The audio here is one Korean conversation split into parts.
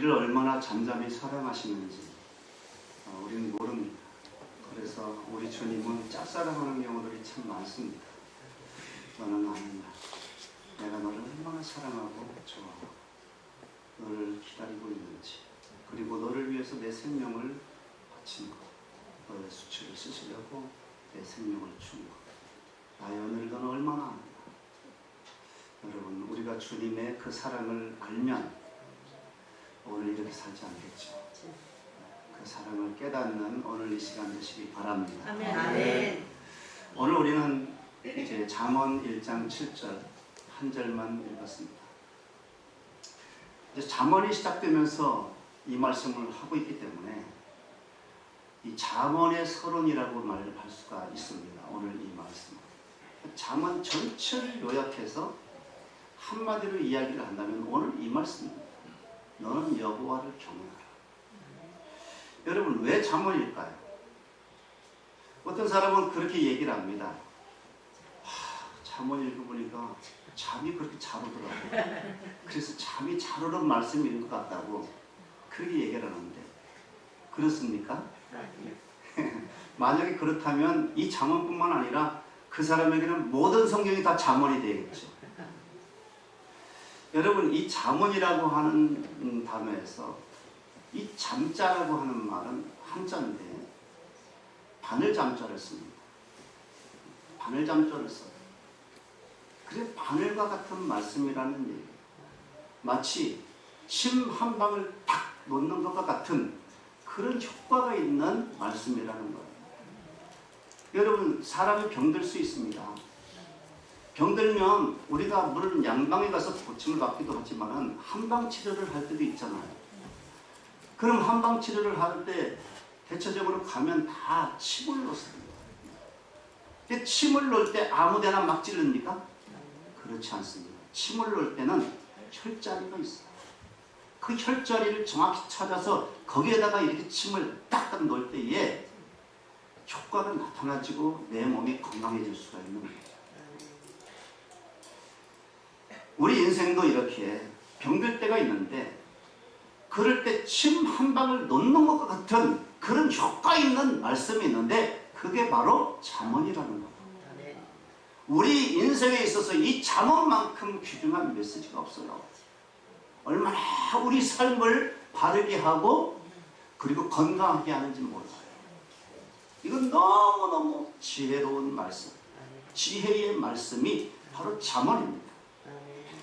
우리를 얼마나 잠잠히 사랑하시는지 우리는 모릅니다. 그래서 우리 주님은 짝사랑하는 경우들이 참 많습니다. 너는 아는다. 내가 너를 얼마나 사랑하고 좋아하고 너를 기다리고 있는지, 그리고 너를 위해서 내 생명을 바친 것, 너의 수치를 씻으려고 내 생명을 준 것, 나의 은혜를 너는 얼마나 안다. 여러분, 우리가 주님의 그 사랑을 알면 오늘 이렇게 살지 않겠죠. 그 사랑을 깨닫는 오늘 이 시간 되시기 바랍니다. 아멘. 아멘. 오늘 우리는 이제 잠언 1장 7절 한 절만 읽었습니다. 이제 잠언이 시작되면서 이 말씀을 하고 있기 때문에 이 잠언의 서론이라고 말을 할 수가 있습니다. 오늘 이 말씀은 잠언 전체를 요약해서 한마디로 이야기를 한다면 오늘 이 말씀입니다. 너는 여호와를 경외하라. 여러분, 왜 잠언일까요? 어떤 사람은 그렇게 얘기를 합니다. 잠언 읽어보니까 잠이 그렇게 잘 오더라고요. 그래서 잠이 잘 오는 말씀인 것 같다고 그렇게 얘기를 하는데, 그렇습니까? 만약에 그렇다면 이 잠언뿐만 아니라 그 사람에게는 모든 성경이 다 잠언이 되겠죠. 여러분, 이 잠언이라고 하는 단어에서 이 잠자라고 하는 말은 한자인데 바늘잠자를 씁니다. 바늘잠자를 써요. 그래, 바늘과 같은 말씀이라는 얘기예요. 마치 침 한 방울 딱 놓는 것과 같은 그런 효과가 있는 말씀이라는 거예요. 여러분, 사람이 병들 수 있습니다. 병들면 우리가 물론 양방에 가서 고침을 받기도 하지만 한방 치료를 할 때도 있잖아요. 그럼 한방 치료를 할 때 대체적으로 가면 다 침을 놓습니다. 침을 놓을 때 아무데나 막 찌릅니까? 그렇지 않습니다. 침을 놓을 때는 혈자리가 있어요. 그 혈자리를 정확히 찾아서 거기에다가 이렇게 침을 딱딱 놓을 때에 효과가 나타나지고 내 몸이 건강해질 수가 있는 거예요. 우리 인생도 이렇게 병들 때가 있는데 그럴 때 침 한 방울 놓는 것과 같은 그런 효과 있는 말씀이 있는데 그게 바로 잠언이라는 거예요. 우리 인생에 있어서 이 잠언만큼 귀중한 메시지가 없어요. 얼마나 우리 삶을 바르게 하고 그리고 건강하게 하는지 몰라요. 이건 너무너무 지혜로운 말씀, 지혜의 말씀이 바로 잠언입니다.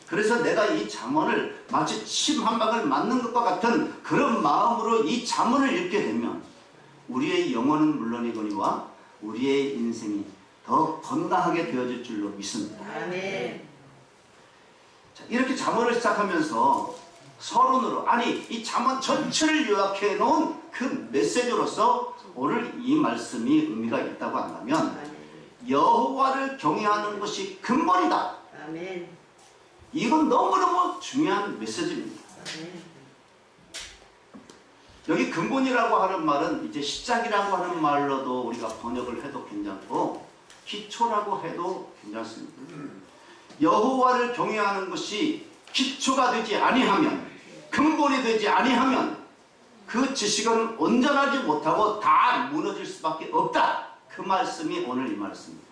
그래서 내가 이 잠언을 마치 침 한 방울 맞는 것과 같은 그런 마음으로 이 잠언을 읽게 되면 우리의 영혼은 물론이거니와 우리의 인생이 더 건강하게 되어질 줄로 믿습니다. 아멘. 자, 이렇게 잠언을 시작하면서 서론으로, 아니 이 잠언 전체를 요약해 놓은 그 메시지로서 오늘 이 말씀이 의미가 있다고 한다면 여호와를 경외하는 것이 근본이다. 아멘. 이건 너무너무 중요한 메시지입니다. 여기 근본이라고 하는 말은 이제 시작이라고 하는 말로도 우리가 번역을 해도 괜찮고 기초라고 해도 괜찮습니다. 여호와를 경외하는 것이 기초가 되지 아니하면, 근본이 되지 아니하면 그 지식은 온전하지 못하고 다 무너질 수밖에 없다. 그 말씀이 오늘 이 말씀입니다.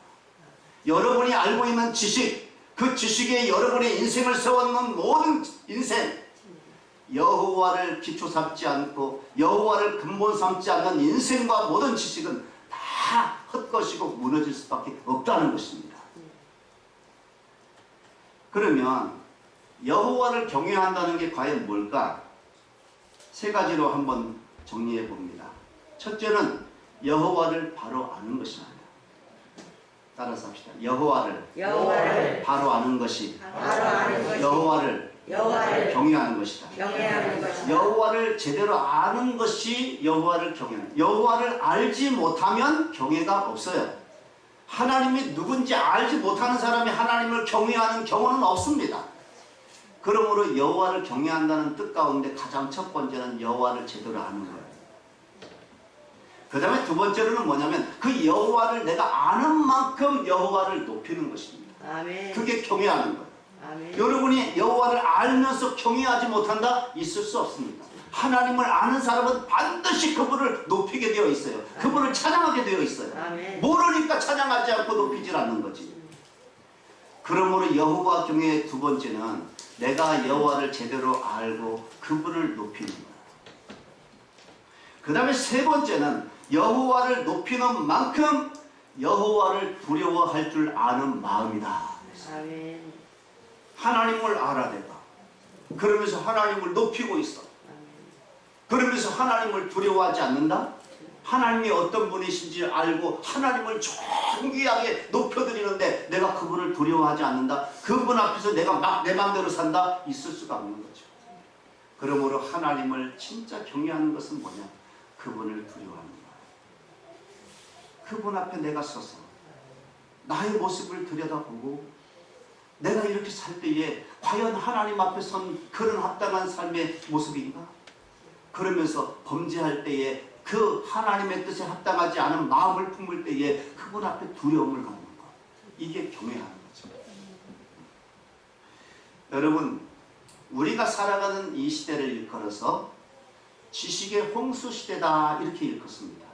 여러분이 알고 있는 지식, 그 지식에 여러분의 인생을 세워놓은 모든 인생, 여호와를 기초 삼지 않고 여호와를 근본 삼지 않는 인생과 모든 지식은 다 헛것이고 무너질 수밖에 없다는 것입니다. 그러면 여호와를 경외한다는 게 과연 뭘까? 세 가지로 한번 정리해 봅니다. 첫째는 여호와를 바로 아는 것입니다. 따라서 합시다. 여호와를 바로 아는 것이 여호와를 경외하는 것이다. 여호와를 제대로 아는 것이 여호와를 경외하는. 여호와를 알지 못하면 경외가 없어요. 하나님이 누군지 알지 못하는 사람이 하나님을 경외하는 경우는 없습니다. 그러므로 여호와를 경외한다는 뜻 가운데 가장 첫 번째는 여호와를 제대로 아는 거예요. 그 다음에 두 번째로는 뭐냐면 그 여호와를 내가 아는 만큼 여호와를 높이는 것입니다. 아멘. 그게 경외하는 거예요. 아멘. 여러분이 여호와를 알면서 경외하지 못한다? 있을 수 없습니다. 하나님을 아는 사람은 반드시 그분을 높이게 되어 있어요. 그분을 찬양하게 되어 있어요. 아멘. 모르니까 찬양하지 않고 높이질 않는 거지. 그러므로 여호와 경외의 두 번째는 내가 여호와를 제대로 알고 그분을 높이는 거야. 그 다음에 세 번째는 여호와를 높이는 만큼 여호와를 두려워할 줄 아는 마음이다. 아멘. 하나님을 알아 내가. 그러면서 하나님을 높이고 있어. 그러면서 하나님을 두려워하지 않는다? 하나님이 어떤 분이신지 알고 하나님을 존귀하게 높여드리는데 내가 그분을 두려워하지 않는다? 그분 앞에서 내가 막 내 마음대로 산다? 있을 수가 없는 거죠. 그러므로 하나님을 진짜 경외하는 것은 뭐냐? 그분을 두려워하는 거야. 그분 앞에 내가 서서 나의 모습을 들여다보고 내가 이렇게 살 때에 과연 하나님 앞에 선 그런 합당한 삶의 모습인가? 그러면서 범죄할 때에 그 하나님의 뜻에 합당하지 않은 마음을 품을 때에 그분 앞에 두려움을 갖는 것. 이게 경외하는 거죠. 여러분, 우리가 살아가는 이 시대를 일컬어서 지식의 홍수 시대다 이렇게 일컫습니다.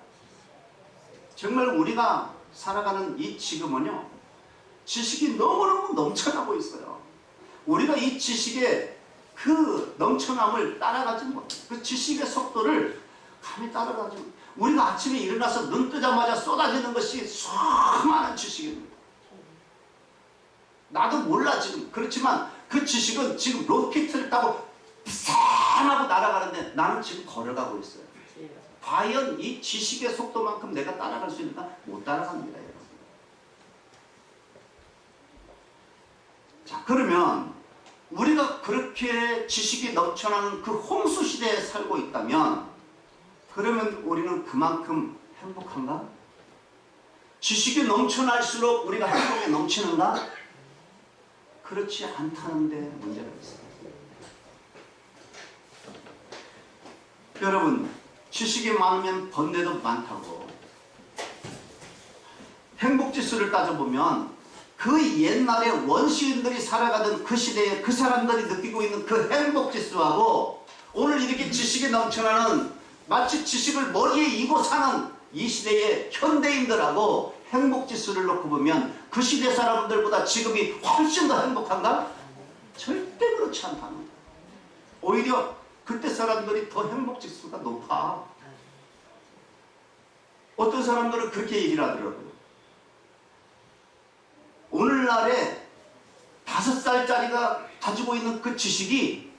정말 우리가 살아가는 이 지금은요, 지식이 너무너무 넘쳐나고 있어요. 우리가 이 지식의 그 넘쳐남을 따라가지 못해. 그 지식의 속도를 감히 따라가지 못해. 우리가 아침에 일어나서 눈 뜨자마자 쏟아지는 것이 수많은 지식입니다. 나도 몰라 지금. 그렇지만 그 지식은 지금 로켓을 타고 비상하고 날아가는데 나는 지금 걸어가고 있어요. 과연 이 지식의 속도만큼 내가 따라갈 수 있는가? 못 따라갑니다. 여러분. 자, 그러면 우리가 그렇게 지식이 넘쳐나는 그 홍수 시대에 살고 있다면 그러면 우리는 그만큼 행복한가? 지식이 넘쳐날수록 우리가 행복이 넘치는가? 그렇지 않다는 데 문제가 있습니다. 여러분, 지식이 많으면 번뇌도 많다고. 행복지수를 따져보면 그 옛날에 원시인들이 살아가던 그 시대에 그 사람들이 느끼고 있는 그 행복지수하고 오늘 이렇게 지식이 넘쳐나는 마치 지식을 머리에 이고 사는 이 시대의 현대인들하고 행복지수를 놓고 보면 그 시대 사람들보다 지금이 훨씬 더 행복한가? 절대 그렇지 않다는 거예요. 오히려 그때 사람들이 더 행복지수가 높아. 어떤 사람들은 그렇게 얘기를 하더라고요. 오늘날에 5살짜리가 가지고 있는 그 지식이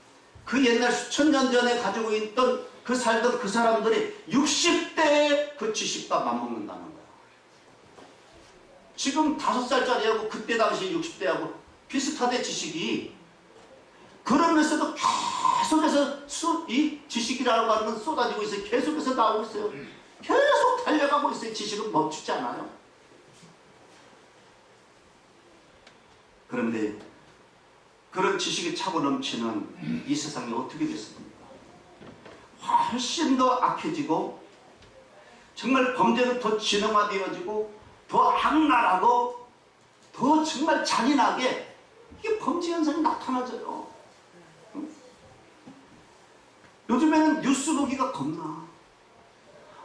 그 옛날 수천 년 전에 가지고 있던 그 살던 그 사람들이 60대의 그 지식과 맞먹는다는 거야. 지금 5살짜리하고 그때 당시 60대하고 비슷하대 지식이. 그러면서도 계속해서 이 지식이라고 하는 건 쏟아지고 있어요. 계속해서 나오고 있어요. 계속 달려가고 있어요. 지식은 멈추지 않아요. 그런데 그런 지식이 차고 넘치는 이 세상이 어떻게 됐습니까? 훨씬 더 악해지고 정말 범죄는 더 진흥화되어지고 더 악랄하고 더 정말 잔인하게 이게 범죄 현상이 나타나져요. 요즘에는 뉴스 보기가 겁나.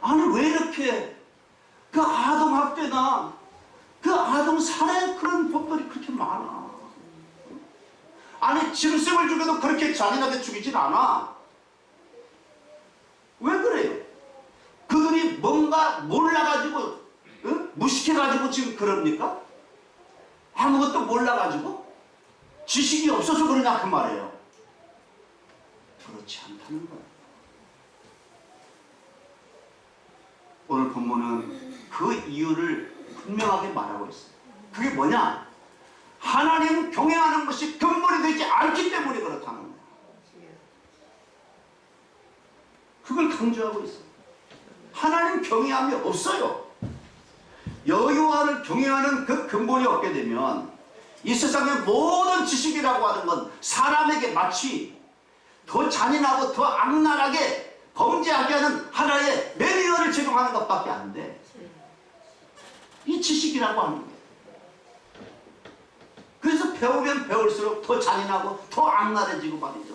아니 왜 이렇게 그 아동학대나 그 아동살해 그런 법들이 그렇게 많아. 아니 짐승을 죽여도 그렇게 잔인하게 죽이진 않아. 왜 그래요? 그들이 뭔가 몰라가지고 무식해가지고 지금 그럽니까? 아무것도 몰라가지고? 지식이 없어서 그러냐 그 말이에요. 그렇지 않다는 거예요. 오늘 본문은 그 이유를 분명하게 말하고 있어요. 그게 뭐냐? 하나님 경외하는 것이 근본이 되지 않기 때문에 그렇다는 거예요. 그걸 강조하고 있어요. 하나님 경외함이 없어요. 여호와를 경외하는 그 근본이 없게 되면 이 세상의 모든 지식이라고 하는 건 사람에게 마치 더 잔인하고 더 악랄하게 범죄하게 하는 하나의 매니어를 제공하는 것밖에 안 돼. 이 지식이라고 하는 거예요. 그래서 배우면 배울수록 더 잔인하고 더 악랄해지고 말이죠.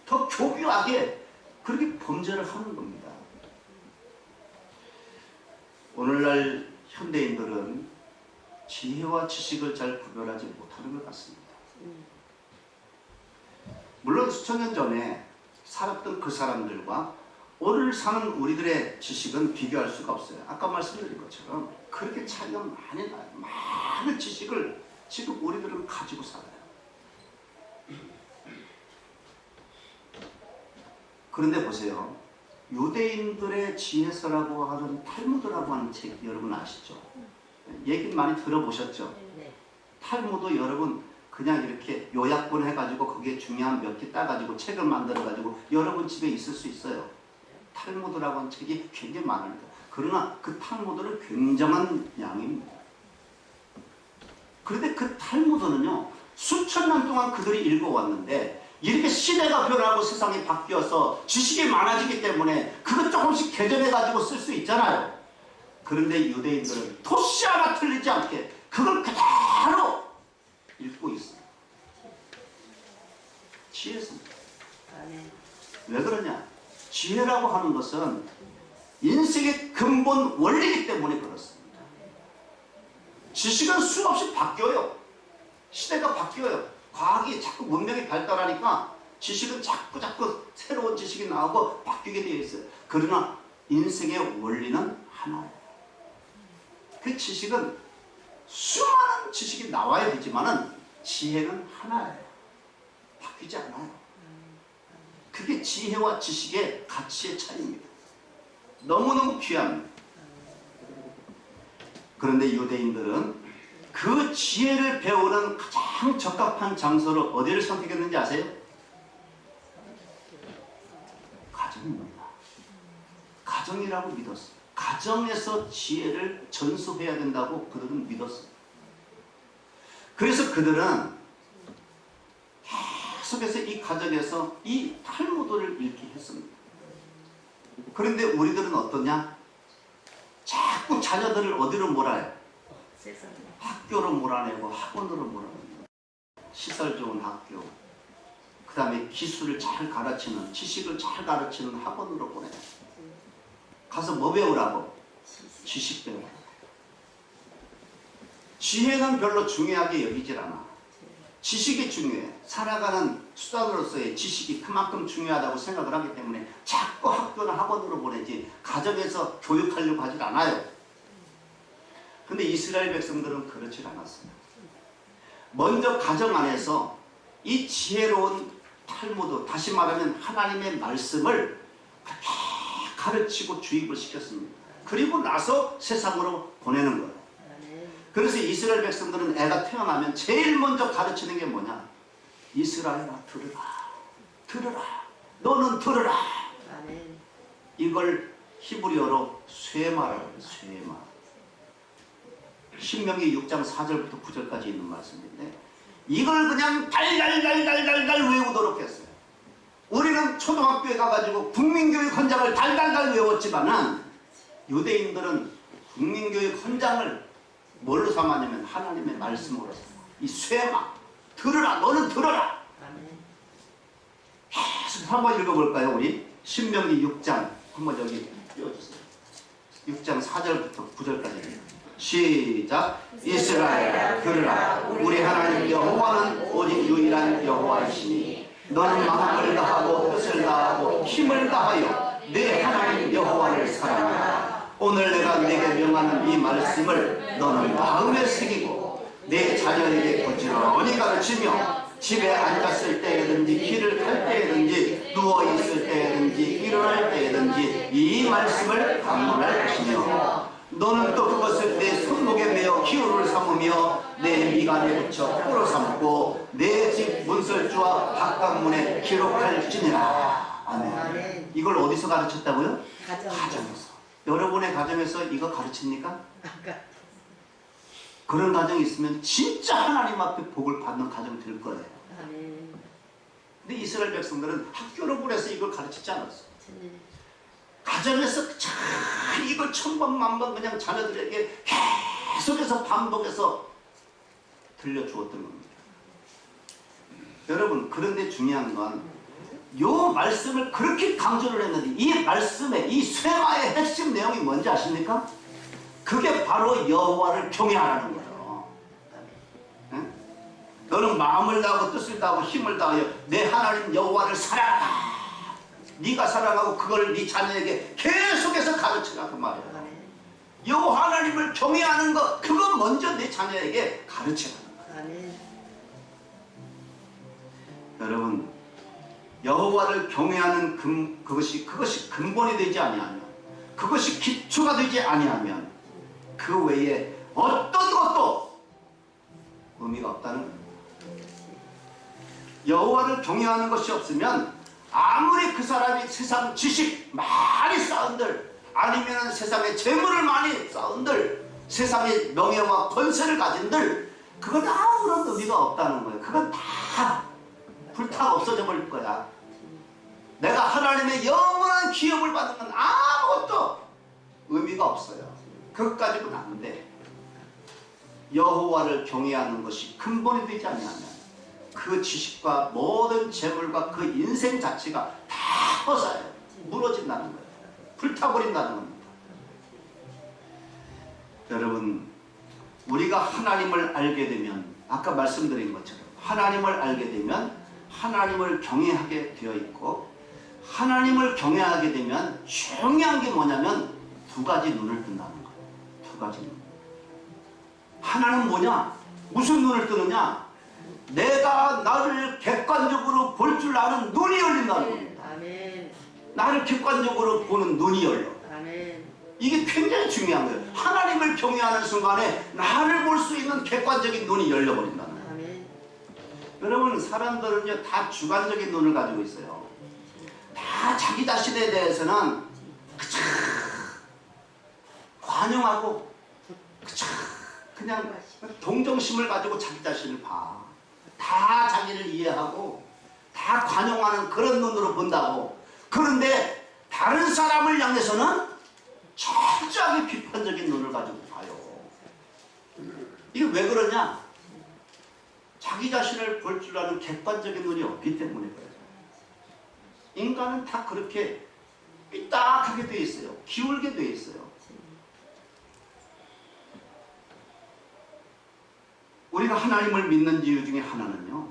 더 교묘하게 그렇게 범죄를 하는 겁니다. 오늘날 현대인들은 지혜와 지식을 잘 구별하지 못하는 것 같습니다. 물론 수천 년 전에 살았던 그 사람들과 오늘 사는 우리들의 지식은 비교할 수가 없어요. 아까 말씀드린 것처럼 그렇게 차이가 많이 나요. 많은 지식을 지금 우리들은 가지고 살아요. 그런데 보세요. 유대인들의 지혜서라고 하는 탈무드라고 하는 책 여러분 아시죠? 얘기 많이 들어보셨죠? 네. 탈무드 여러분 그냥 이렇게 요약본 해가지고 거기에 중요한 몇 개 따가지고 책을 만들어가지고 여러분 집에 있을 수 있어요. 탈무드라고 하는 책이 굉장히 많습니다. 그러나 그 탈무드는 굉장한 양입니다. 그런데 그 탈무드는요 수천 년 동안 그들이 읽어왔는데 이렇게 시대가 변하고 세상이 바뀌어서 지식이 많아지기 때문에 그것 조금씩 개정해가지고 쓸 수 있잖아요. 그런데 유대인들은 토시 하나 틀리지 않게 그걸 그대로 읽고 있습니다. 지혜입니다. 왜 그러냐? 지혜라고 하는 것은 인생의 근본 원리이기 때문에 그렇습니다. 지식은 수없이 바뀌어요. 시대가 바뀌어요. 과학이 자꾸 문명이 발달하니까 지식은 자꾸 새로운 지식이 나오고 바뀌게 되어 있어요. 그러나 인생의 원리는 하나예요. 그 지식은 수많은 지식이 나와야 되지만은 지혜는 하나예요. 바뀌지 않아요. 그게 지혜와 지식의 가치의 차이입니다. 너무너무 귀합니다. 그런데 유대인들은 그 지혜를 배우는 가장 적합한 장소를 어디를 선택했는지 아세요? 가정입니다. 가정이라고 믿었어요. 가정에서 지혜를 전수해야 된다고 그들은 믿었어요. 그래서 그들은 계속해서 이 가정에서 이 탈무드를 읽게 했습니다. 그런데 우리들은 어떠냐? 자꾸 자녀들을 어디로 몰아요? 학교로 몰아내고 학원으로 몰아내고 시설 좋은 학교, 그 다음에 기술을 잘 가르치는, 지식을 잘 가르치는 학원으로 보내요. 가서 뭐 배우라고? 지식 배우라고. 지혜는 별로 중요하게 여기질 않아. 지식이 중요해. 살아가는 수단으로서의 지식이 그만큼 중요하다고 생각을 하기 때문에 자꾸 학교나 학원으로 보내지 가정에서 교육하려고 하질 않아요. 근데 이스라엘 백성들은 그렇지 않았어요. 먼저 가정 안에서 이 지혜로운 탈무드, 다시 말하면 하나님의 말씀을 그렇게 가르치고 주입을 시켰습니다. 그리고 나서 세상으로 보내는 거예요. 그래서 이스라엘 백성들은 애가 태어나면 제일 먼저 가르치는 게 뭐냐? 이스라엘아 들으라. 들으라. 너는 들으라. 이걸 히브리어로 쇠마라고 해요. 쇠마. 신명기 6장 4절부터 9절까지 있는 말씀인데 이걸 그냥 달달달달달달 외우도록 했어요. 우리는 초등학교에 가가지고 국민교육 헌장을 달달달 외웠지만은 유대인들은 국민교육 헌장을 뭘로 삼았냐면 하나님의 말씀으로 삼아. 이 쇠마 들으라. 너는 들어라. 계속 한번 읽어볼까요? 우리 신명기 6장 한번 여기 띄워주세요. 6장 4절부터 9절까지 시작. 이스라엘아 들으라. 우리 하나님 여호와는 오직 유일한 여호와이시니 너는 마음을 다하고 뜻을 다하고 힘을 다하여 내 하나님 여호와를 사랑하라. 오늘 내가 네게 명하는 이 말씀을 너는 마음에 새기고 내 자녀에게 부지런히 가르치며 집에 앉았을 때에든지 길을 갈 때에든지 누워있을 때에든지 일어날 때에든지 이 말씀을 반복하시며 너는 또 그것을 내 손목에 매어 기호를 삼으며 내 미간에 붙여 표로 삼고 내 집 문설주와 바깥문에 기록할지니라. 아멘. 이걸 어디서 가르쳤다고요? 가정에서. 여러분의 가정에서 이거 가르칩니까? 그런 가정이 있으면 진짜 하나님 앞에 복을 받는 가정 될 거예요. 근데 이스라엘 백성들은 학교로 보내서 이걸 가르치지 않았어요. 가정에서 잘 이걸 천번만번 그냥 자녀들에게 계속해서 반복해서 들려주었던 겁니다. 여러분, 그런데 중요한 건 요 말씀을 그렇게 강조를 했는데 이 말씀의 이 쇠마의 핵심 내용이 뭔지 아십니까? 그게 바로 여호와를 경외하라는 거예요. 응? 너는 마음을 다하고 뜻을 다하고 힘을 다하여 내 하나님 여호와를 사랑하라. 네가 사랑하고 그걸 네 자녀에게 계속해서 가르치라 그 말이에요. 여호와 하나님을 경외하는 것 그거 먼저 내 자녀에게 가르치라는 거예요. 여러분 여호와를 경외하는 그것이 근본이 되지 아니하면 그것이 기초가 되지 아니하면 그 외에 어떤 것도 의미가 없다는 거예요. 여호와를 경외하는 것이 없으면 아무리 그 사람이 세상 지식 많이 쌓은들 아니면 세상에 재물을 많이 쌓은들 세상에 명예와 권세를 가진들 그건 아무런 의미가 없다는 거예요. 그건 다 불타 없어져 버릴 거야. 내가 하나님의 영원한 기업을 받는 건 아무것도 의미가 없어요. 그것까지는 안 돼. 여호와를 경외하는 것이 근본이 되지 않냐면 그 지식과 모든 재물과 그 인생 자체가 다 허사해요. 무너진다는 거예요. 불타버린다는 겁니다. 여러분 우리가 하나님을 알게 되면 아까 말씀드린 것처럼 하나님을 알게 되면 하나님을 경외하게 되어 있고 하나님을 경외하게 되면 중요한 게 뭐냐면 두 가지 눈을 뜬다는 거예요. 두 가지 눈. 하나는 뭐냐? 무슨 눈을 뜨느냐? 내가 나를 객관적으로 볼 줄 아는 눈이 열린다는 겁니다. 나를 객관적으로 보는 눈이 열려. 이게 굉장히 중요한 거예요. 하나님을 경외하는 순간에 나를 볼 수 있는 객관적인 눈이 열려버린다는 거예요. 여러분 사람들은요 다 주관적인 눈을 가지고 있어요. 다 자기 자신에 대해서는 그쵸 관용하고 그쵸 그냥 동정심을 가지고 자기 자신을 봐. 다 자기를 이해하고 다 관용하는 그런 눈으로 본다고. 그런데 다른 사람을 향해서는 철저하게 비판적인 눈을 가지고 봐요. 이게 왜 그러냐? 자기 자신을 볼 줄 아는 객관적인 눈이 없기 때문에 그래요. 인간은 다 그렇게 삐딱하게 돼 있어요. 기울게 돼 있어요. 우리가 하나님을 믿는 이유 중에 하나는요.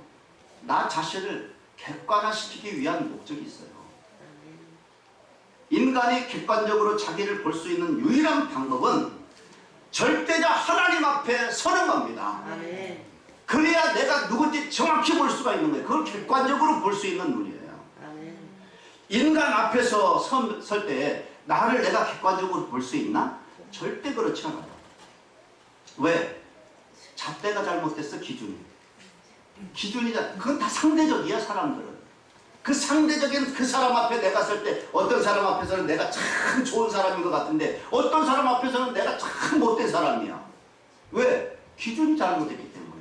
나 자신을 객관화시키기 위한 목적이 있어요. 인간이 객관적으로 자기를 볼 수 있는 유일한 방법은 절대자 하나님 앞에 서는 겁니다. 그래야 내가 누군지 정확히 볼 수가 있는 거예요. 그걸 객관적으로 볼 수 있는 눈이에요. 인간 앞에서 설 때 나를 내가 객관적으로 볼 수 있나? 절대 그렇지 않아요. 왜? 잣대가 잘못됐어. 기준이 그건 다 상대적이야. 사람들은 그 상대적인 그 사람 앞에 내가 설 때 어떤 사람 앞에서는 내가 참 좋은 사람인 것 같은데 어떤 사람 앞에서는 내가 참 못된 사람이야. 왜? 기준이 잘못됐기 때문에.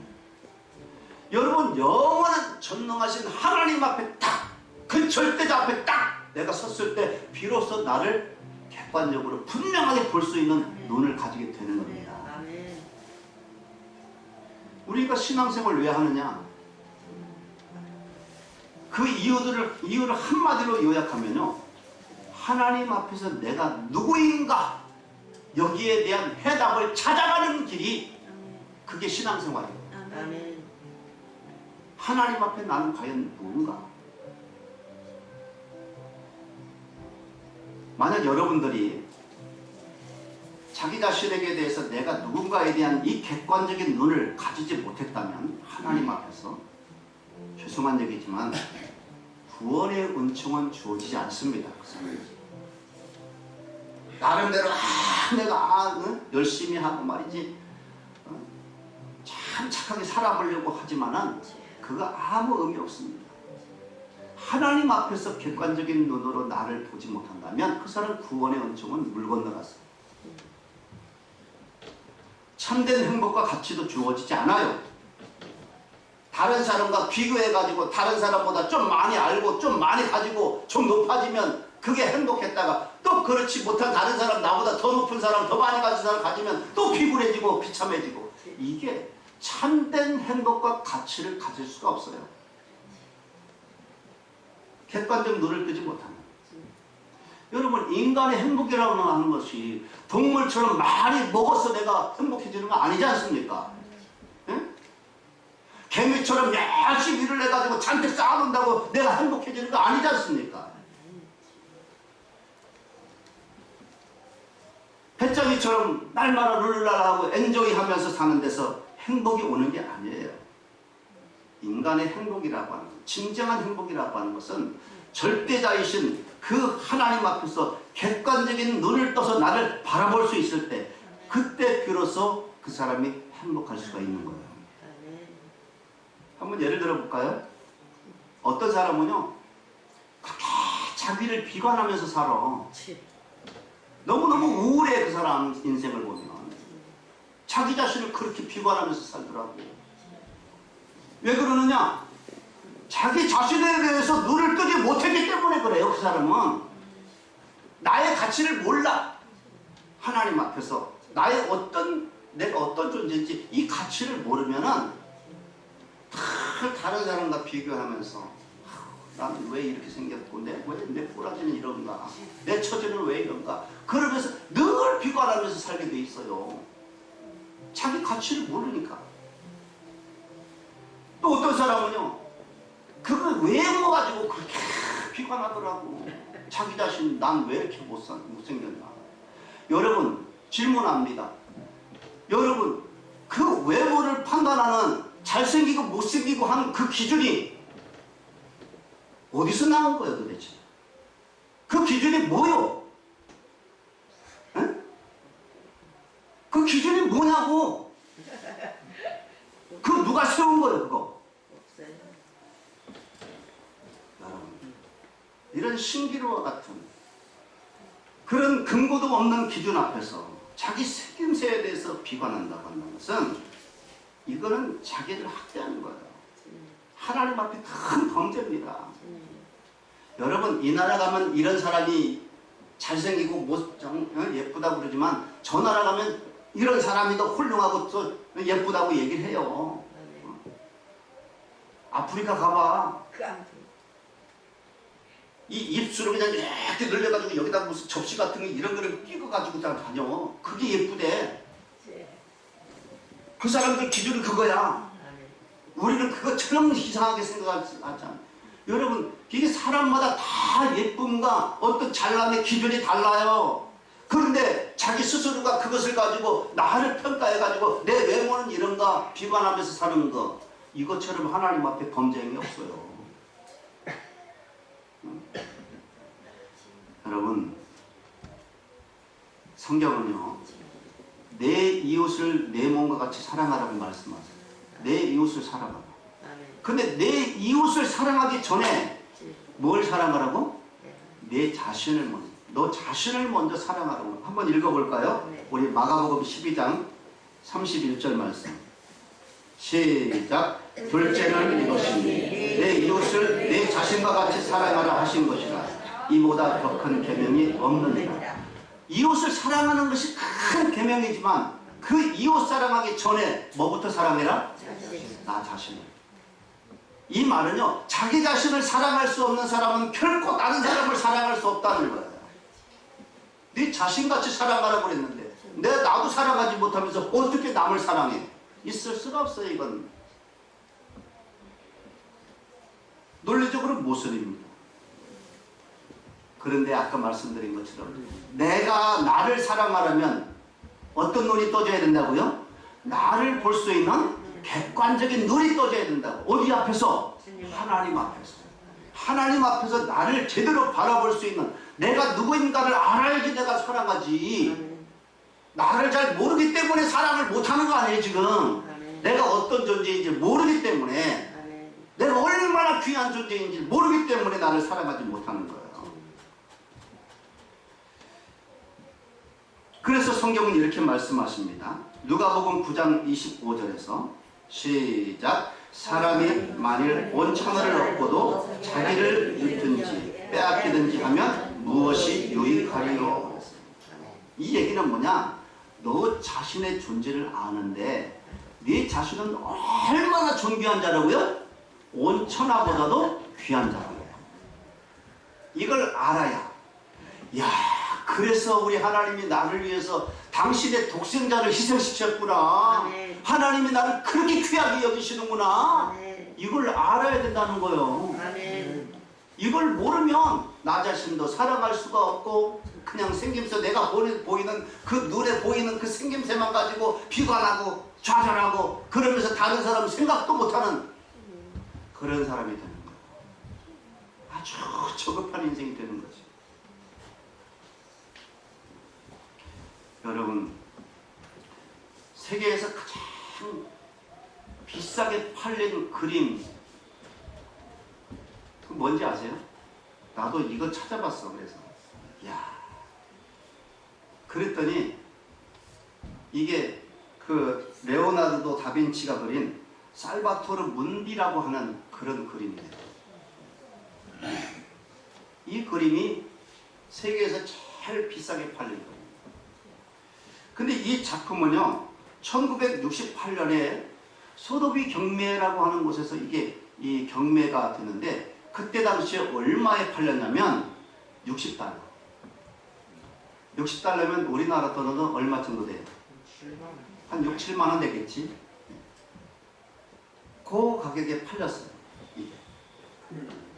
여러분 영원한 전능하신 하나님 앞에 딱 그 절대자 앞에 딱 내가 섰을 때 비로소 나를 객관적으로 분명하게 볼 수 있는 눈을 가지게 되는 겁니다. 우리가 신앙생활을 왜 하느냐? 그 이유를 한마디로 요약하면요. 하나님 앞에서 내가 누구인가 여기에 대한 해답을 찾아가는 길이 그게 신앙생활이에요. 하나님 앞에 나는 과연 누군가? 만약 여러분들이 자기 자신에게 대해서 내가 누군가에 대한 이 객관적인 눈을 가지지 못했다면 하나님 앞에서 죄송한 얘기지만 구원의 은총은 주어지지 않습니다. 나름대로 내가 열심히 하고 말이지 참 착하게 살아보려고 하지만은 그거 아무 의미 없습니다. 하나님 앞에서 객관적인 눈으로 나를 보지 못한다면 그 사람 구원의 은총은 물 건너갔어요. 참된 행복과 가치도 주어지지 않아요. 다른 사람과 비교해가지고 다른 사람보다 좀 많이 알고 좀 많이 가지고 좀 높아지면 그게 행복했다가 또 그렇지 못한 다른 사람 나보다 더 높은 사람 더 많이 가진 사람 가지면 또 비굴해지고 비참해지고 이게 참된 행복과 가치를 가질 수가 없어요. 객관적 눈을 뜨지 못하는 거예요. 여러분, 인간의 행복이라고 하는 것이 동물처럼 많이 먹어서 내가 행복해지는 거 아니지 않습니까? 예? 개미처럼 열심히 일을 해가지고 잔뜩 쌓아놓는다고 내가 행복해지는 거 아니지 않습니까? 배짱이처럼 날마다 룰루랄라 하고 엔조이 하면서 사는 데서 행복이 오는 게 아니에요. 인간의 행복이라고 하는, 진정한 행복이라고 하는 것은 절대자이신 그 하나님 앞에서 객관적인 눈을 떠서 나를 바라볼 수 있을 때, 그때 비로소 그 사람이 행복할 수가 있는 거예요. 한번 예를 들어 볼까요? 어떤 사람은요, 그렇게 자기를 비관하면서 살아. 너무너무 우울해. 그 사람 인생을 보면 자기 자신을 그렇게 비관하면서 살더라고. 왜 그러느냐? 자기 자신에 대해서 눈을 뜨지 못했기 때문에 그래요. 그 사람은 나의 가치를 몰라. 하나님 앞에서 나의 내가 어떤 존재인지 이 가치를 모르면은 다른 사람과 비교하면서 나는 왜 이렇게 생겼고, 내 꼬라지는 이런가, 내 처지는 왜 이런가, 그러면서 늘 비관하면서 살게 돼 있어요. 자기 가치를 모르니까. 또 어떤 사람은요, 그걸 외모 가지고 그렇게 비관하더라고. 자기 자신, 난 왜 이렇게 못생겼나. 여러분, 질문합니다. 여러분, 그 외모를 판단하는 잘생기고 못생기고 하는 그 기준이 어디서 나온 거예요 도대체? 그 기준이 뭐요? 응? 그 기준이 뭐냐고? 그 누가 세운 거예요 그거? 여러분, 이런 신기루와 같은 그런 근거도 없는 기준 앞에서 자기 생김새에 대해서 비관한다고 하는 것은, 이거는 자기를 학대하는 거예요. 하나님 앞에 큰 범죄입니다. 여러분, 이 나라 가면 이런 사람이 잘생기고 예쁘다고 그러지만, 저 나라 가면 이런 사람이 더 훌륭하고 또 예쁘다고 얘기를 해요. 아프리카 가봐. 이 입술을 그냥 이렇게 늘려가지고 여기다 무슨 접시 같은 거 이런 거를 끼고가지고 다녀. 그게 예쁘대. 그 사람들 기준은 그거야. 우리는 그것처럼 이상하게 생각하지 않아. 여러분, 이게 사람마다 다 예쁨과 어떤 잘남의 기준이 달라요. 그런데 자기 스스로가 그것을 가지고 나를 평가해가지고 내 외모는 이런가 비관하면서 사는 거, 이것처럼 하나님 앞에 범죄행위 없어요. 여러분, 성경은요, 내 이웃을 내 몸과 같이 사랑하라고 말씀하세요. 내 이웃을 사랑하라. 근데 내 이웃을 사랑하기 전에 뭘 사랑하라고? 내 자신을 먼저, 너 자신을 먼저 사랑하라고. 한번 읽어볼까요? 우리 마가복음 12장 31절 말씀. 시작. 둘째는 이것이니 내 이웃을 내 자신과 같이 사랑하라 하신 것이라. 이보다 더 큰 계명이 없느니라. 이웃을 사랑하는 것이 큰 계명이지만, 그 이웃 사랑하기 전에 뭐부터 사랑해라? 나 자신을. 이 말은요, 자기 자신을 사랑할 수 없는 사람은 결코 다른 사람을 사랑할 수 없다는 거예요. 네 자신같이 사랑하라고 그랬는데 나도 사랑하지 못하면서 어떻게 남을 사랑해? 있을 수가 없어요. 이건 논리적으로 모순입니다. 그런데 아까 말씀드린 것처럼 내가 나를 사랑하려면 어떤 눈이 떠져야 된다고요? 나를 볼 수 있는 객관적인 눈이 떠져야 된다고. 어디 앞에서? 하나님 앞에서. 하나님 앞에서 나를 제대로 바라볼 수 있는, 내가 누구인가를 알아야지 내가 사랑하지. 나를 잘 모르기 때문에 사랑을 못하는 거 아니에요 지금. 내가 어떤 존재인지 모르기 때문에, 내가 얼마나 귀한 존재인지 모르기 때문에 나를 사랑하지 못하는 거예요. 그래서 성경은 이렇게 말씀하십니다. 누가복음 9장 25절에서 시작. 사람이 만일 온 천하를 얻고도 자기를 잃든지 빼앗기든지 하면 무엇이 유익하리요? 이 얘기는 뭐냐? 너 자신의 존재를 아는데 네 자신은 얼마나 존귀한 자라고요? 온 천하보다도 귀한 자라고요. 이걸 알아야, 야, 그래서 우리 하나님이 나를 위해서 당신의 독생자를 희생시켰구나. 아멘. 하나님이 나를 그렇게 귀하게 여기시는구나. 아멘. 이걸 알아야 된다는 거예요. 아멘. 이걸 모르면 나 자신도 사랑할 수가 없고, 그냥 생김새, 내가 보이는 그 눈에 보이는 그 생김새만 가지고 비관하고 좌절하고 그러면서 다른 사람 생각도 못하는 그런 사람이 되는 거예요. 아주 저급한 인생이 되는 거죠. 여러분, 세계에서 가장 비싸게 팔린 그림, 그 뭔지 아세요? 나도 이거 찾아봤어. 그래서 야, 그랬더니 이게 그 레오나르도 다빈치가 그린 살바토르 문디라고 하는 그런 그림이에요. 이 그림이 세계에서 제일 비싸게 팔린 거예요. 근데 이 작품은요, 1968년에 소도비 경매라고 하는 곳에서 이게 이 경매가 되는데, 그때 당시에 얼마에 팔렸냐면 60달러. 60달러면 우리나라 돈으로 얼마 정도 돼요? 한 6, 7만 원 되겠지? 그 가격에 팔렸어요, 이게.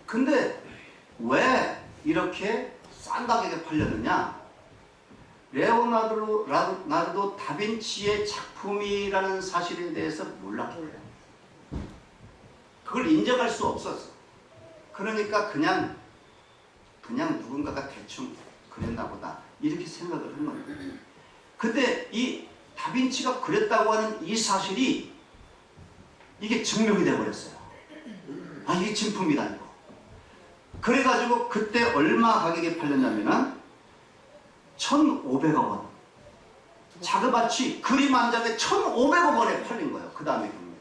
근데 왜 이렇게 싼 가격에 팔렸느냐? 레오나르도 다빈치의 작품이라는 사실에 대해서 몰랐어요. 그걸 인정할 수 없었어. 그러니까 그냥 누군가가 대충 그랬나 보다 이렇게 생각을 한 거예요. 근데 이 다빈치가 그랬다고 하는 이 사실이 이게 증명이 되어버렸어요. 아, 이게 진품이다 이거. 그래가지고 그때 얼마 가격에 팔렸냐면은 1,500억 원. 자그마치 그림 한 장에 1,500억 원에 팔린 거예요. 그 다음에 경매.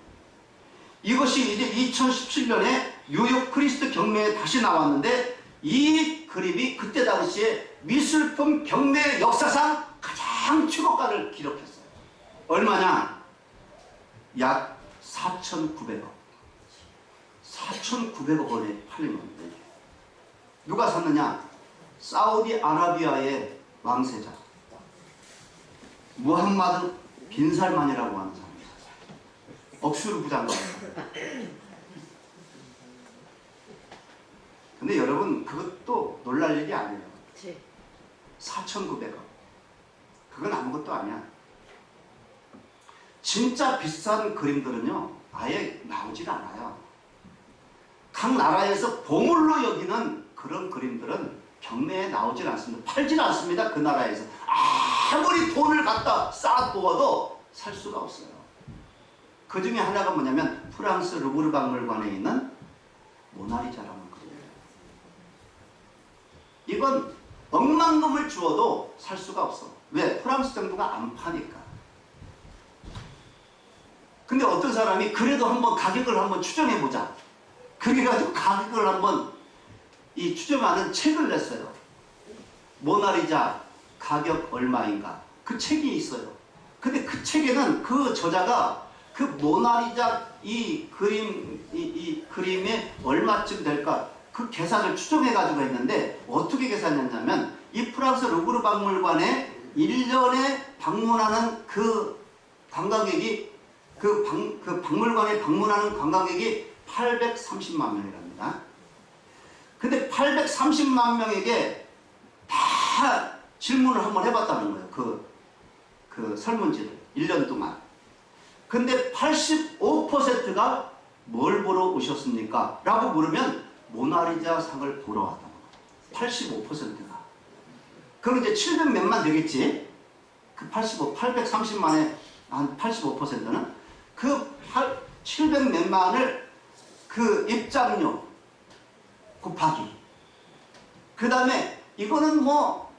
이것이 이제 2017년에 뉴욕 크리스트 경매에 다시 나왔는데, 이 그림이 그때 당시에 미술품 경매 역사상 가장 최고가를 기록했어요. 얼마냐? 약 4,900억. 4,900억 원에 팔린 겁니다. 누가 샀느냐? 사우디아라비아의 왕세자 무함마드 빈 살만이라고 하는 사람입니다. 억수로 부자인가요? 근데 여러분, 그것도 놀랄 일이 아니에요. 4,900억. 그건 아무것도 아니야. 진짜 비싼 그림들은요, 아예 나오질 않아요. 각 나라에서 보물로 여기는 그런 그림들은 경매에 나오질 않습니다. 팔질 않습니다. 그 나라에서. 아무리 돈을 갖다 쌓아두어도 살 수가 없어요. 그 중에 하나가 뭐냐면 프랑스 루브르 박물관에 있는 모나리자라는 그림이에요. 이건 억만금을 주어도 살 수가 없어. 왜? 프랑스 정부가 안 파니까. 근데 어떤 사람이 그래도 한번 가격을 한번 추정해보자. 그래가지고 가격을 한번 추정하는 책을 냈어요. 모나리자 가격 얼마인가. 그 책이 있어요. 근데 그 책에는 그 저자가 그 모나리자 이 그림에 얼마쯤 될까 그 계산을 추정해가지고 했는데, 어떻게 계산했냐면 이 프랑스 루브르 박물관에 1년에 방문하는 그 관광객이 그 박물관에 방문하는 관광객이 830만 명이랍니다. 근데 830만 명에게 다 질문을 한번 해봤다는 거예요. 그 설문지를 1년 동안. 근데 85%가 뭘 보러 오셨습니까? 라고 물으면 모나리자 상을 보러 왔다는 거예요. 85%가. 그럼 이제 700 몇만 되겠지? 그 830만에 한 85%는 그 700 몇만을 그 입장료 곱하기. 그 다음에 이거는 뭐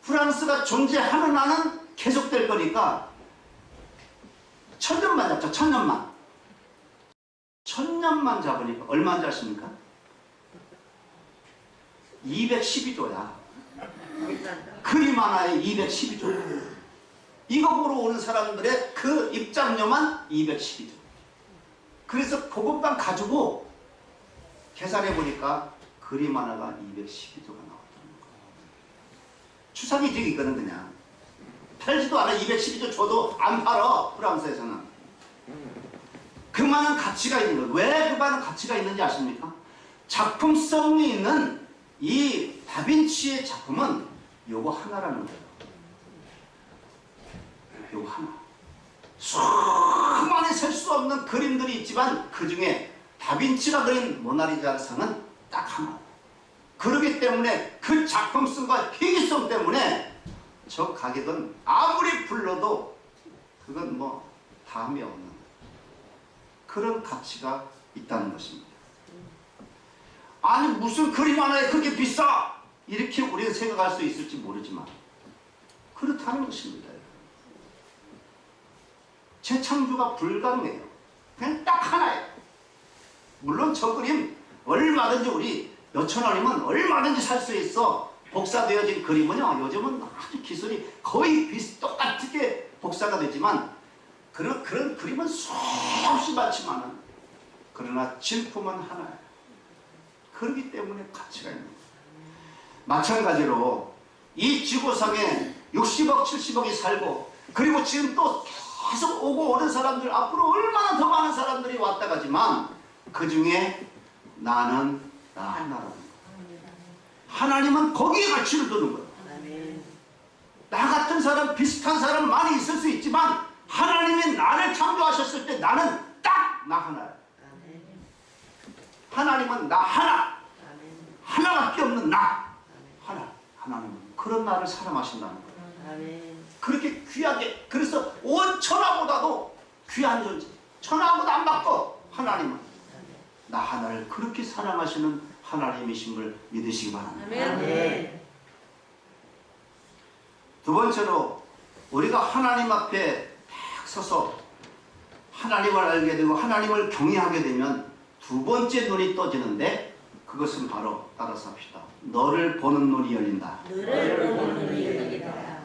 프랑스가 존재하는 한은 계속될 거니까 1000년만 잡자. 1000년만. 1000년만 잡으니까 얼마인지 아십니까? 212조야. 그림 하나에 212조. 이거 보러 오는 사람들의 그 입장료만 212조. 그래서 그것만 가지고 계산해 보니까 그림 하나가 212조가 나왔다는 거예요. 추상이 되게 있거든. 그냥 팔지도 않아. 212조 줘도 안 팔아. 프랑스에서는. 그 많은 가치가 있는 거예요. 왜 그 많은 가치가 있는지 아십니까? 작품성이 있는 이 다빈치의 작품은 요거 하나라는 거예요. 요거 하나. 수많이 셀 수 없는 그림들이 있지만 그 중에 다빈치가 그린 모나리자상은 딱 하나. 그렇기 때문에 그 작품성과 희귀성 때문에 저 가격은 아무리 불러도 그건 뭐 다음이 없는 그런 가치가 있다는 것입니다. 아니 무슨 그림 하나에 그렇게 비싸! 이렇게 우리가 생각할 수 있을지 모르지만 그렇다는 것입니다. 재창조가 불가능해요. 그냥 딱 하나예요. 물론 저 그림 얼마든지 우리 몇천 원이면 얼마든지 살 수 있어. 복사되어진 그림은요 요즘은 아주 기술이 거의 똑같게 복사가 되지만 그런 그림은 수없이 많지만은 그러나 진품은 하나예요. 그렇기 때문에 가치가 있는 거예요. 마찬가지로 이 지구상에 60억 70억이 살고 그리고 지금 또 계속 오고 오는 사람들 앞으로 얼마나 더 많은 사람들이 왔다 가지만 그 중에 나는 나 하나라는 거예요. 하나님은 거기에 가치를 두는 거예요. 나 같은 사람 비슷한 사람 많이 있을 수 있지만 하나님이 나를 창조하셨을 때 나는 딱 나 하나예요. 하나님은 나 하나. 하나밖에 없는 나. 하나. 하나님은 그런 나를 사랑하신다는 거예요. 그렇게 귀하게 그래서 온 천하보다도 귀한 존재. 천하보다 안 바꿔. 하나님은 나 하나를 그렇게 사랑하시는 하나님이심을 믿으시기 바랍니다. 두 번째로 우리가 하나님 앞에 딱 서서 하나님을 알게 되고 하나님을 경외하게 되면 두 번째 눈이 떠지는데 그것은 바로 따라서 합시다. 너를 보는 눈이 열린다.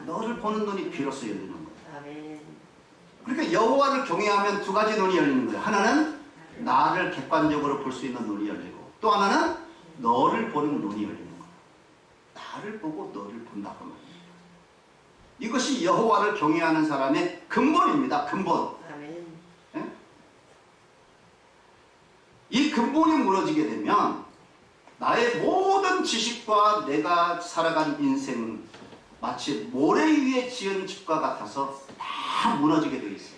너를 보는 눈이 비로소 열리는 거예요. 그러니까 여호와를 경외하면 두 가지 눈이 열리는 거예요. 하나는 나를 객관적으로 볼 수 있는 눈이 열리고 또 하나는 너를 보는 눈이 열리는 거예요. 나를 보고 너를 본다고 말입니다. 이것이 여호와를 경외하는 사람의 근본입니다. 근본. 예? 이 근본이 무너지게 되면 나의 모든 지식과 내가 살아간 인생 마치 모래 위에 지은 집과 같아서 다 무너지게 되어 있어요.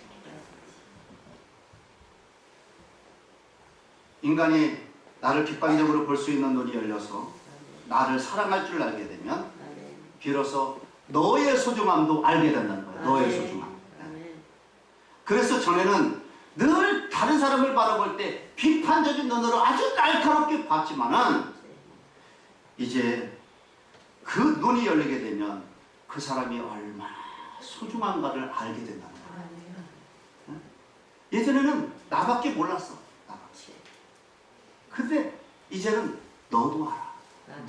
인간이 나를 객관적으로 볼 수 있는 눈이 열려서 나를 사랑할 줄 알게 되면 비로소 너의 소중함도 알게 된다는 거예요. 너의 소중함. 그래서 전에는 늘 다른 사람을 바라볼 때 비판적인 눈으로 아주 날카롭게 봤지만은 이제 그 눈이 열리게 되면 그 사람이 얼마나 소중한가를 알게 된다는 거예요. 예전에는 나밖에 몰랐어. 나밖에. 근데 이제는 너도 알아.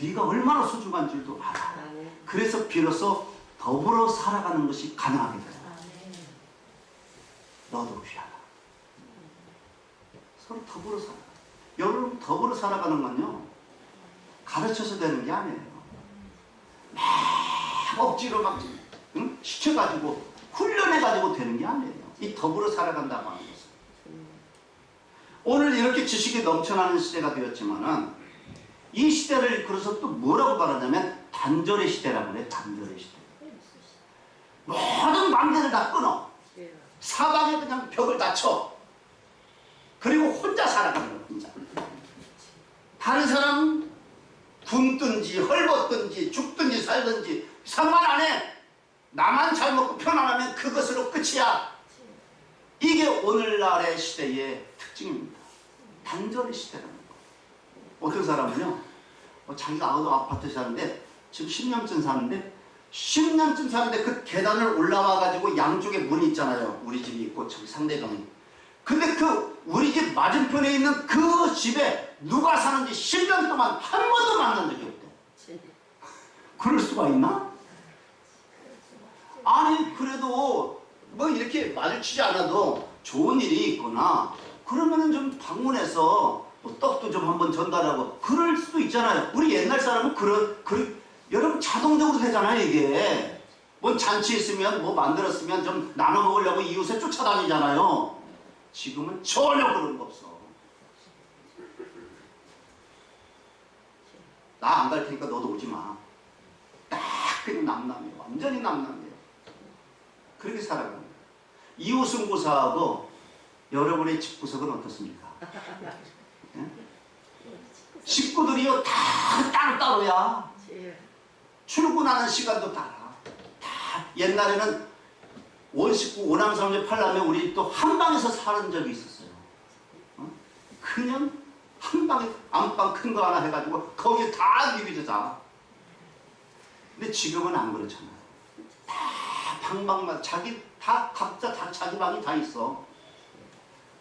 네가 얼마나 소중한 줄도 알아. 그래서 비로소 더불어 살아가는 것이 가능하게 되는 거야. 너도 귀하다. 서로 더불어 살아. 여러분 더불어 살아가는 건요 가르쳐서 되는 게 아니에요. 막 억지로 막 시켜가지고 훈련해가지고 되는 게 아니에요. 이 더불어 살아간다고 하는 것은. 오늘 이렇게 지식이 넘쳐나는 시대가 되었지만은 이 시대를 그래서 또 뭐라고 말하냐면 단절의 시대라고 그래. 단절의 시대. 모든 관계를 다 끊어. 사방에 그냥 벽을 다 쳐. 그리고 혼자 살아가는 거야. 혼자. 다른 사람 굶든지 헐벗든지 죽든지 살든지 상관 안 해. 나만 잘 먹고 편안하면 그것으로 끝이야. 이게 오늘날의 시대의 특징입니다. 단절의 시대라는 거. 어떤 사람은요 자기가 아파트 사는데 지금 10년쯤 사는데 10년쯤 사는데 그 계단을 올라와 가지고 양쪽에 문이 있잖아요. 우리 집이 있고 저기 상대방이. 근데 그 우리 집 맞은편에 있는 그 집에 누가 사는지 10년 동안 한 번도 만난 적이 없대. 그럴 수가 있나? 아니 그래도 뭐 이렇게 마주치지 않아도 좋은 일이 있거나 그러면은 좀 방문해서 뭐 떡도 좀 한번 전달하고 그럴 수도 있잖아요. 우리 옛날 사람은 여러분 자동적으로 되잖아요. 이게 뭔 잔치 있으면 뭐 만들었으면 좀 나눠 먹으려고 이웃에 쫓아다니잖아요. 지금은 전혀 그런 거 없어. 나 안 갈 테니까 너도 오지 마. 딱 그냥 남남이에요. 완전히 남남이에요. 그렇게 살아가는 거예요. 이웃은 고사하고 여러분의 집구석은 어떻습니까? 예? 식구들이요 다 따로따로야. 출근하는 시간도 다 옛날에는 원식구 오남삼녀 팔남매 우리 또 한 방에서 사는 적이 있었어요. 그냥 한 방에 안방 큰 거 하나 해가지고 거기에 다 비비져 자. 근데 지금은 안 그렇잖아요. 다 방방마다 각자 다 자기 방이 다 있어.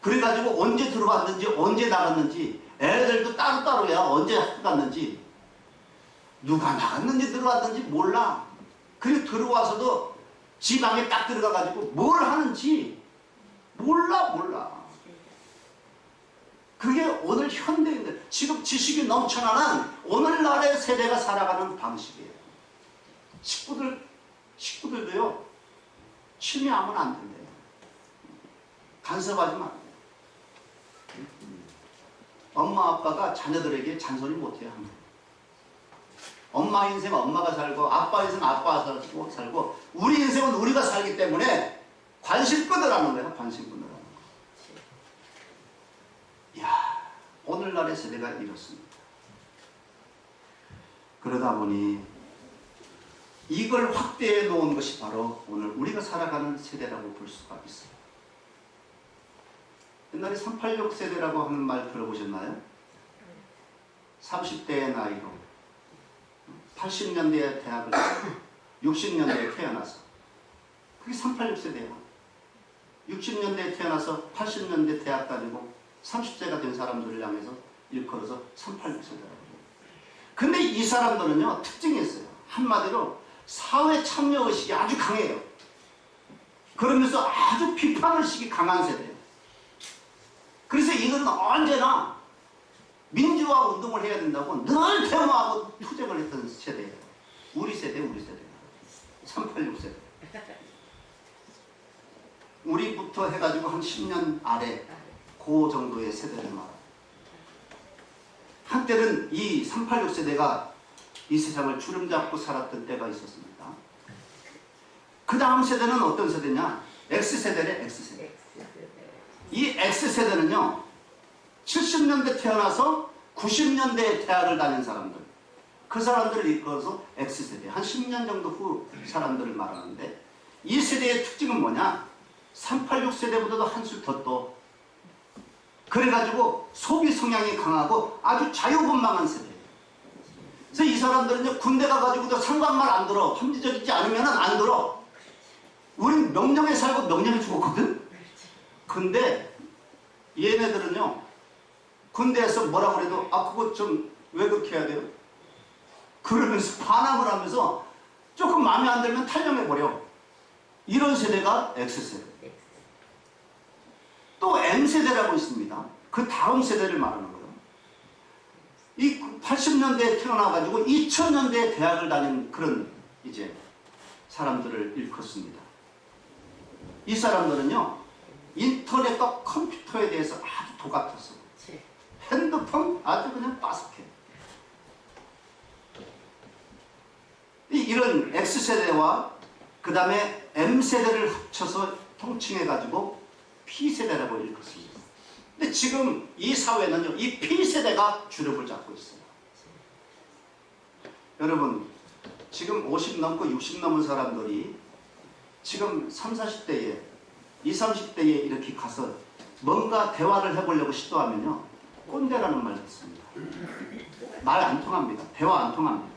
그래가지고 언제 들어왔는지 언제 나갔는지 애들도 따로따로야. 언제 학교 갔는지 누가 나갔는지 들어왔는지 몰라. 그리고 들어와서도 지 방에 딱 들어가가지고 뭘 하는지 몰라. 그게 오늘 현대인들 지금 지식이 넘쳐나는 오늘날의 세대가 살아가는 방식이에요. 식구들도요 침해하면 안 된대요. 간섭하지 말아요. 엄마 아빠가 자녀들에게 잔소리 못해요. 엄마 인생 엄마가 살고 아빠 인생 아빠가 살고 우리 인생은 우리가 살기 때문에 관심 끊으라는 거예요. 관심 끊으라는 거. 이야, 오늘날의 세대가 이렇습니다. 그러다 보니 이걸 확대해 놓은 것이 바로 오늘 우리가 살아가는 세대라고 볼 수가 있어요. 옛날에 386 세대라고 하는 말 들어보셨나요? 30대의 나이로 80년대에 대학을 다니고 60년대에 태어나서 그게 386 세대예요. 60년대에 태어나서 80년대 대학 다니고 30세가 된 사람들을 향해서 일컬어서 386 세대라고 해요. 근데 이 사람들은요 특징이 있어요. 한마디로 사회 참여의식이 아주 강해요. 그러면서 아주 비판의식이 강한 세대예요. 그래서 이들은 언제나 민주화 운동을 해야 된다고 늘 데모하고 투쟁을 했던 세대예요. 우리 세대. 386 세대. 우리부터 해가지고 한 10년 아래 그 정도의 세대를 말합니다. 한때는 이 386 세대가 이 세상을 주름잡고 살았던 때가 있었습니다. 그 다음 세대는 어떤 세대냐? X세대래, X세대. 이 X세대는요, 70년대 태어나서 90년대에 대학을 다닌 사람들, 그 사람들을 이끌어서 X세대, 한 10년 정도 후 사람들을 말하는데, 이 세대의 특징은 뭐냐? 386 세대보다도 한술 더 떠. 그래가지고 소비 성향이 강하고 아주 자유분방한 세대예요. 그래서 이 사람들은요, 군대 가가지고도 상관말 안 들어. 합리적이지 않으면 안 들어. 우린 명령에 살고 명령에 죽었거든? 근데 얘네들은요, 군대에서 뭐라고 그래도 그거 좀 왜 그렇게 해야 돼요? 그러면서 반항을 하면서 조금 마음에 안 들면 탈령해버려. 이런 세대가 X세대. 또 M세대라고 있습니다. 그 다음 세대를 말하는 거예요. 이 80년대에 태어나가지고 2000년대에 대학을 다닌 그런 이제 사람들을 일컫습니다. 이 사람들은요, 인터넷과 컴퓨터에 대해서 아주 도같았어. 핸드폰 아주 그냥 빠삭해. 이런 X세대와 그 다음에 M세대를 합쳐서 통칭해가지고 P세대라고 일컫습니다. 근데 지금 이 사회는요, 이 P세대가 주력을 잡고 있어요. 여러분, 지금 50 넘고 60 넘은 사람들이 지금 30, 40대에 20, 30대에 이렇게 가서 뭔가 대화를 해보려고 시도하면요, 꼰대라는 말 듣습니다. 말 안 통합니다. 대화 안 통합니다.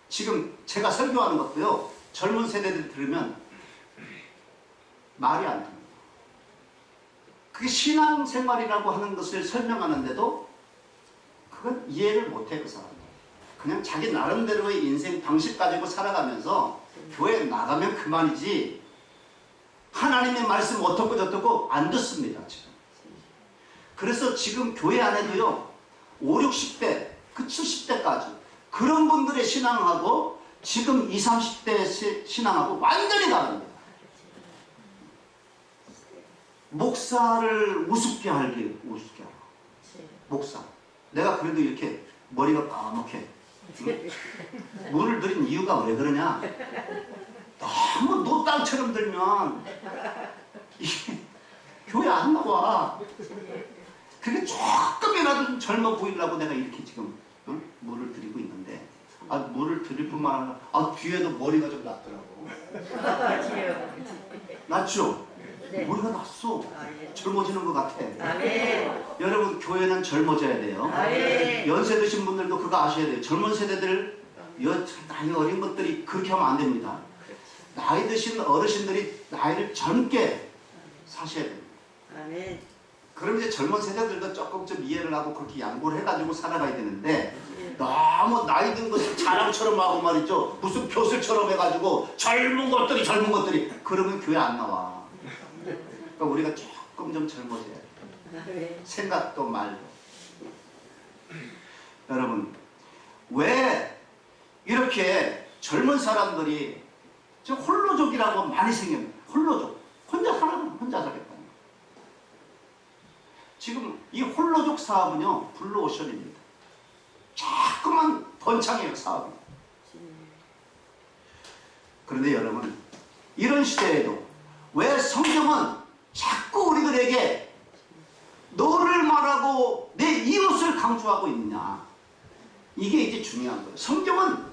지금 제가 설교하는 것도요, 젊은 세대들 들으면 말이 안 통합니다. 그게 신앙생활이라고 하는 것을 설명하는데도 그건 이해를 못해, 그 사람은. 그냥 자기 나름대로의 인생 방식 가지고 살아가면서 교회에 나가면 그만이지 하나님의 말씀 어떻고 저떻고 안 듣습니다, 지금. 그래서 지금 교회 안에도요 5, 60대 그 70대까지 그런 분들의 신앙하고 지금 20, 30대 신앙하고 완전히 다릅니다. 목사를 우습게 하고 목사 내가 그래도 이렇게 머리가 까맣게 물을 들인 이유가 왜 그러냐, 너무 노땅처럼 들면 이게 교회 안 나와. 그게 조금이라도 좀 젊어 보이려고 내가 이렇게 지금 물을 들이고 있는데, 물을 들일 뿐만 아니라 뒤에도 머리가 좀 났더라고. 났죠? 네. 머리가 났어. 예. 젊어지는 것 같아. 아멘. 여러분 교회는 젊어져야 돼요. 아멘. 연세 드신 분들도 그거 아셔야 돼요. 젊은 세대들, 나이 어린 것들이 그렇게 하면 안 됩니다. 나이 드신 어르신들이 나이를 젊게 사셔야 됩니다. 아멘. 그럼 이제 젊은 세대들도 조금 좀 이해를 하고 그렇게 양보를 해가지고 살아가야 되는데, 너무 나이 든 것을 자랑처럼 하고 말이죠. 무슨 벼슬처럼 해가지고 젊은 것들이 그러면 교회 안 나와. 그러니까 우리가 조금 좀 젊어져야 돼요. 아멘. 생각도 말도. 여러분, 왜 이렇게 젊은 사람들이 저 홀로족이라고 많이 생깁니다. 홀로족. 혼자 살겠다는 거예요. 지금 이 홀로족 사업은요, 블루오션입니다. 자꾸만 번창해요, 사업이. 그런데 여러분, 이런 시대에도 왜 성경은 자꾸 우리들에게 너를 말하고 내 이웃을 강조하고 있느냐, 이게 이제 중요한 거예요. 성경은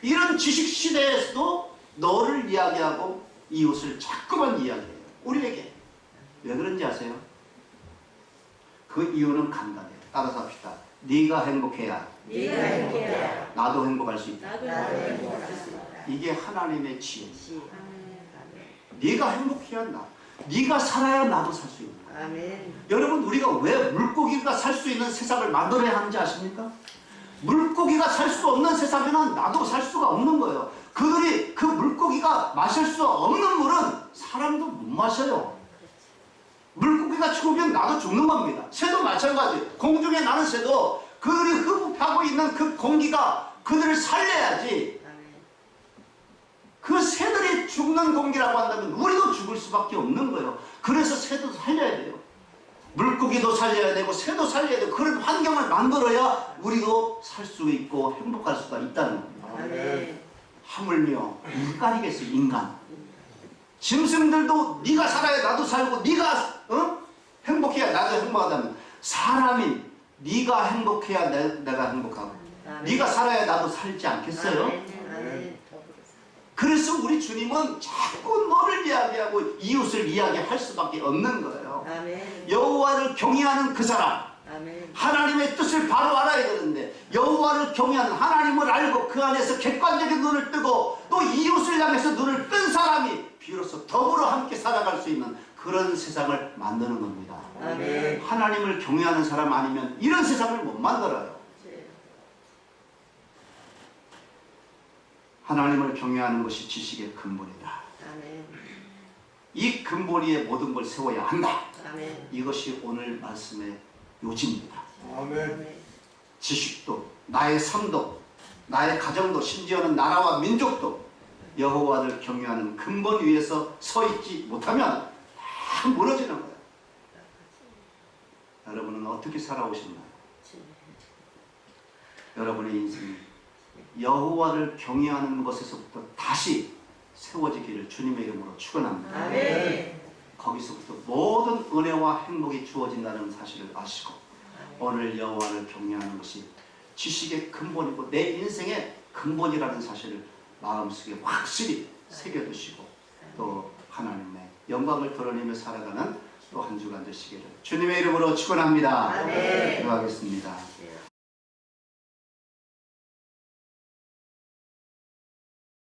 이런 지식 시대에서도 너를 이야기하고 이웃을 자꾸만 이야기해요, 우리에게. 왜 그런지 아세요? 그 이유는 간단해요. 따라서 합시다. 네가 행복해야 네가 행복해야 나도 행복할 수 있다. 나도 행복할 수 있다. 이게 하나님의 지혜. 아멘. 네가 행복해야 네가 살아야 나도 살 수 있는 거야. 아멘. 여러분, 우리가 왜 물고기가 살 수 있는 세상을 만들어야 하는지 아십니까? 물고기가 살 수 없는 세상에는 나도 살 수가 없는 거예요. 그들이 그 물고기가 마실 수 없는 물은 사람도 못 마셔요. 물고기가 죽으면 나도 죽는 겁니다. 새도 마찬가지. 공중에 나는 새도 그들이 흡입하고 있는 그 공기가 그들을 살려야지. 아멘. 그 새들이 죽는 공기라고 한다면 우리도 죽을 수밖에 없는 거예요. 그래서 새도 살려야 돼요. 물고기도 살려야 되고 새도 살려야 되고, 그런 환경을 만들어야 우리도 살 수 있고 행복할 수가 있다는 겁니다. 아멘. 하물며 인간이겠어요, 인간. 짐승들도 네가 살아야 나도 살고 네가 행복해야 나도 행복하다면, 사람이 네가 행복해야 내가 행복하고 아멘. 네가 살아야 나도 살지 않겠어요? 아멘. 그래서 우리 주님은 자꾸 너를 이야기하고 이웃을 이야기할 수밖에 없는 거예요. 아멘. 여호와를 경외하는 그 사람, 아멘. 하나님의 뜻을 바로 알아야 되는데, 여호와를 경외하는, 하나님을 알고 그 안에서 객관적인 눈을 뜨고 또 이웃을 향해서 눈을 뜬 사람이 비로소 더불어 함께 살아갈 수 있는 그런 세상을 만드는 겁니다. 아멘. 하나님을 경외하는 사람 아니면 이런 세상을 못 만들어요. 하나님을 경외하는 것이 지식의 근본이다. 아멘. 이 근본 위에 모든 걸 세워야 한다. 아멘. 이것이 오늘 말씀의 요지입니다. 아멘. 지식도, 나의 삶도, 나의 가정도, 심지어는 나라와 민족도 여호와를 경외하는 근본 위에서 서 있지 못하면 다 무너지는 거예요. 여러분은 어떻게 살아오셨나요? 여러분의 인생이 여호와를 경외하는 것에서부터 다시 세워지기를 주님의 이름으로 축원합니다. 아멘. 거기서부터 모든 은혜와 행복이 주어진다는 사실을 아시고, 오늘 여호와를 경외하는 것이 지식의 근본이고 내 인생의 근본이라는 사실을 마음속에 확실히 새겨두시고, 또 하나님의 영광을 드러내며 살아가는 또 한 주간 되시기를 주님의 이름으로 축원합니다. 아멘. 기도하겠습니다.